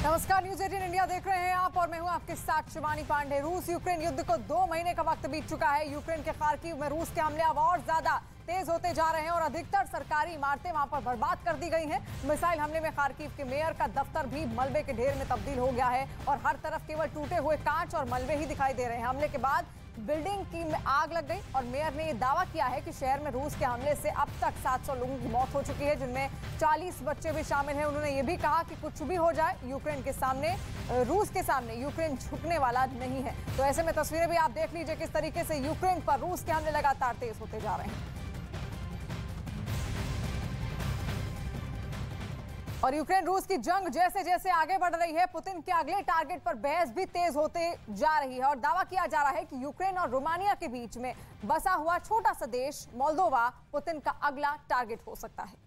नमस्कार, news 18 India देख रहे हैं आप और मैं हूं आपके साथ शिवानी पांडे। रूस यूक्रेन युद्ध को 2 महीने का वक्त बीत चुका है। यूक्रेन के खार्किव में रूस के हमले अब और ज्यादा तेज होते जा रहे हैं और अधिकतर सरकारी इमारतें वहां पर बर्बाद कर दी गई हैं। मिसाइल हमले में खार्किव के मेयर का दफ्तर भी मलबे के ढेर में तब्दील हो गया है और हर तरफ केवल टूटे हुए कांच और मलबे ही दिखाई दे रहे हैं। हमले के बाद बिल्डिंग की में आग लग गई और मेयर ने यह दावा किया है कि शहर में रूस के हमले से अब तक 700 लोगों की मौत हो चुकी है, जिनमें 40 बच्चे भी शामिल हैं। उन्होंने ये भी कहा कि कुछ भी हो जाए यूक्रेन के सामने, रूस के सामने यूक्रेन झुकने वाला नहीं है। तो ऐसे में तस्वीरें भी आप देख लीजिए किस तरीके से यूक्रेन पर रूस के हमले लगातार तेज होते जा रहे हैं। और यूक्रेन रूस की जंग जैसे जैसे आगे बढ़ रही है, पुतिन के अगले टारगेट पर बहस भी तेज होते जा रही है और दावा किया जा रहा है कि यूक्रेन और रोमानिया के बीच में बसा हुआ छोटा सा देश मोल्दोवा पुतिन का अगला टारगेट हो सकता है।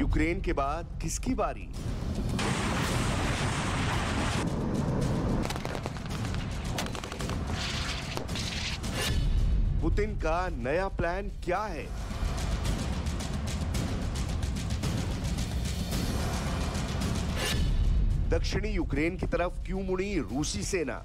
यूक्रेन के बाद किसकी बारी? पुतिन का नया प्लान क्या है? दक्षिणी यूक्रेन की तरफ क्यों मुड़ी रूसी सेना?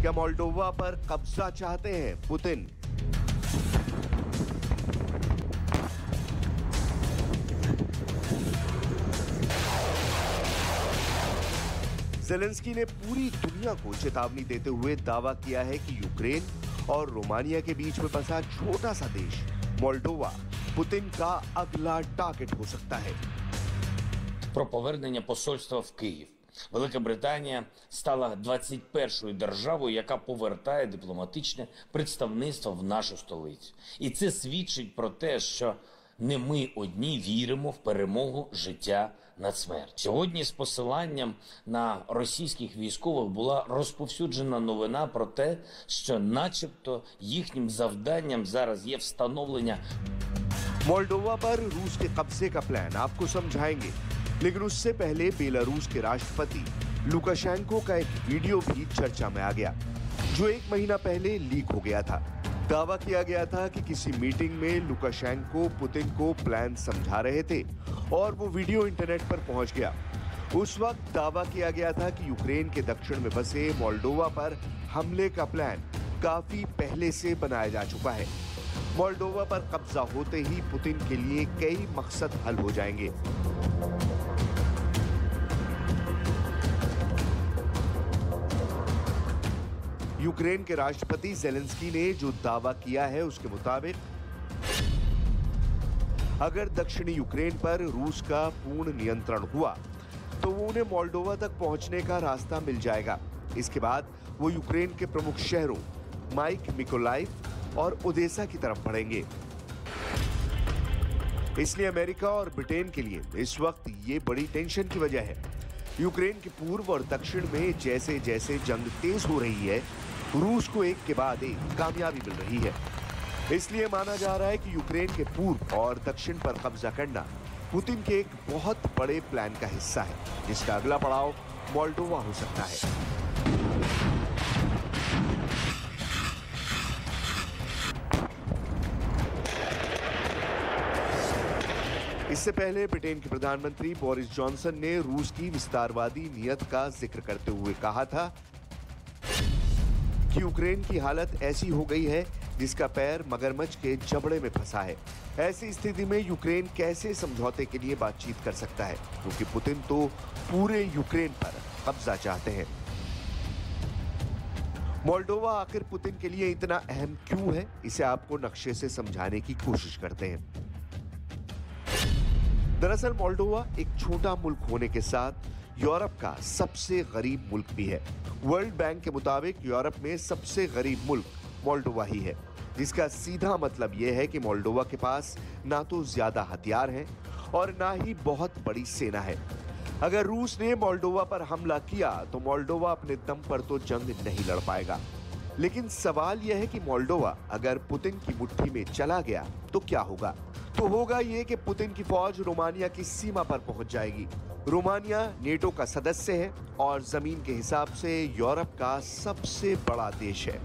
क्या मोल्डोवा पर कब्जा चाहते हैं पुतिन? ज़ेलेंस्की ने पूरी दुनिया को चेतावनी देते हुए दावा किया है कि यूक्रेन और रोमानिया के बीच में बसा छोटा सा देश मोल्डोवा पुतिन का अगला टारगेट हो सकता है। Про повернення посольства в Київ. Велика Британія стала 21-ю державою, яка повертає дипломатичне представництво в нашу столицю. І це свідчить про те, що не ми одні віримо в перемогу життя над смертю. Сьогодні з посиланням на російських військових була розповсюджена новина про те, що начебто їхнім завданням зараз є встановлення मोल्डोवा पर रूस के कब्जे का प्लान आपको समझाएंगे, लेकिन उससे पहले बेलारूस के राष्ट्रपति लुकाशेंको का एक वीडियो भी चर्चा में आ गया, जो 1 महीना पहले लीक हो गया था। दावा किया गया था कि किसी मीटिंग में लुकाशेंको पुतिन को प्लान समझा रहे थे और वो वीडियो इंटरनेट पर पहुंच गया। उस वक्त दावा किया गया था कि यूक्रेन के दक्षिण में बसे मोल्डोवा पर हमले का प्लान काफी पहले से बनाया जा चुका है। मोल्डोवा पर कब्जा होते ही पुतिन के लिए कई मकसद हल हो जाएंगे। यूक्रेन के राष्ट्रपति ज़ेलेंस्की ने जो दावा किया है उसके मुताबिक अगर दक्षिणी यूक्रेन पर रूस का पूर्ण नियंत्रण हुआ तो वो उन्हें मोल्डोवा तक पहुंचने का रास्ता मिल जाएगा। इसके बाद वो यूक्रेन के प्रमुख शहरों माइक, मिकोलाइव और ओदेसा की तरफ बढ़ेंगे। इसलिए अमेरिका और ब्रिटेन के लिए इस वक्त ये बड़ी टेंशन की वजह है। यूक्रेन के पूर्व और दक्षिण में जैसे जैसे जंग तेज हो रही है, रूस को एक के बाद एक कामयाबी मिल रही है। इसलिए माना जा रहा है कि यूक्रेन के पूर्व और दक्षिण पर कब्जा करना पुतिन के एक बहुत बड़े प्लान का हिस्सा है, जिसका अगला पड़ाव मोल्डोवा हो सकता है। इससे पहले ब्रिटेन के प्रधानमंत्री बोरिस जॉनसन ने रूस की विस्तारवादी नीयत का जिक्र करते हुए कहा था कि यूक्रेन की हालत ऐसी हो गई है जिसका पैर मगरमच्छ के जबड़े में फंसा है। ऐसी स्थिति में यूक्रेन कैसे समझौते के लिए बातचीत कर सकता है, क्योंकि पुतिन तो पूरे यूक्रेन पर कब्जा चाहते हैं। मोल्डोवा आखिर पुतिन के लिए इतना अहम क्यों है, इसे आपको नक्शे से समझाने की कोशिश करते हैं। दरअसल मोल्डोवा एक छोटा मुल्क होने के साथ यूरोप का सबसे गरीब मुल्क भी है। वर्ल्ड बैंक के मुताबिक यूरोप में सबसे गरीब मुल्क मोल्डोवा ही है, जिसका सीधा मतलब यह है कि मोल्डोवा के पास ना तो ज्यादा हथियार हैं और ना ही बहुत बड़ी सेना है। अगर रूस ने मोल्डोवा पर हमला किया तो मोल्डोवा अपने दम पर तो जंग नहीं लड़ पाएगा। लेकिन सवाल यह है कि मोल्डोवा अगर पुतिन की मुट्ठी में चला गया तो क्या होगा? तो होगा ये कि पुतिन की फौज रोमानिया की सीमा पर पहुंच जाएगी। रोमानिया नेटो का सदस्य है और जमीन के हिसाब से यूरोप का सबसे बड़ा देश है।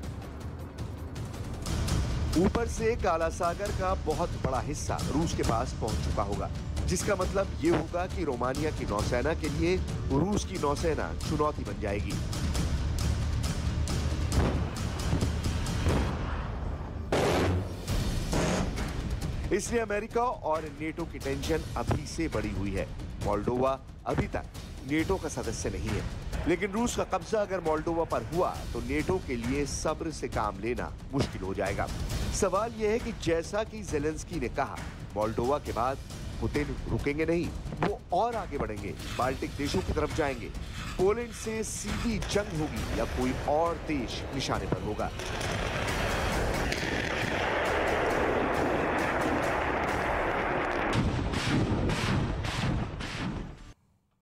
ऊपर से काला सागर का बहुत बड़ा हिस्सा रूस के पास पहुंच चुका होगा, जिसका मतलब ये होगा कि रोमानिया की नौसेना के लिए रूस की नौसेना चुनौती बन जाएगी। इसलिए अमेरिका और नेटो की टेंशन अभी से बढ़ी हुई है। मोल्डोवा अभी तक नेटो का सदस्य नहीं है, लेकिन रूस का कब्जा अगर मोल्डोवा पर हुआ तो नेटो के लिए सब्र से काम लेना मुश्किल हो जाएगा। सवाल यह है कि जैसा कि ज़ेलेंस्की ने कहा, मोल्डोवा के बाद पुतिन रुकेंगे नहीं, वो और आगे बढ़ेंगे, बाल्टिक देशों की तरफ जाएंगे। पोलैंड से सीधी जंग होगी या कोई और देश निशाने पर होगा?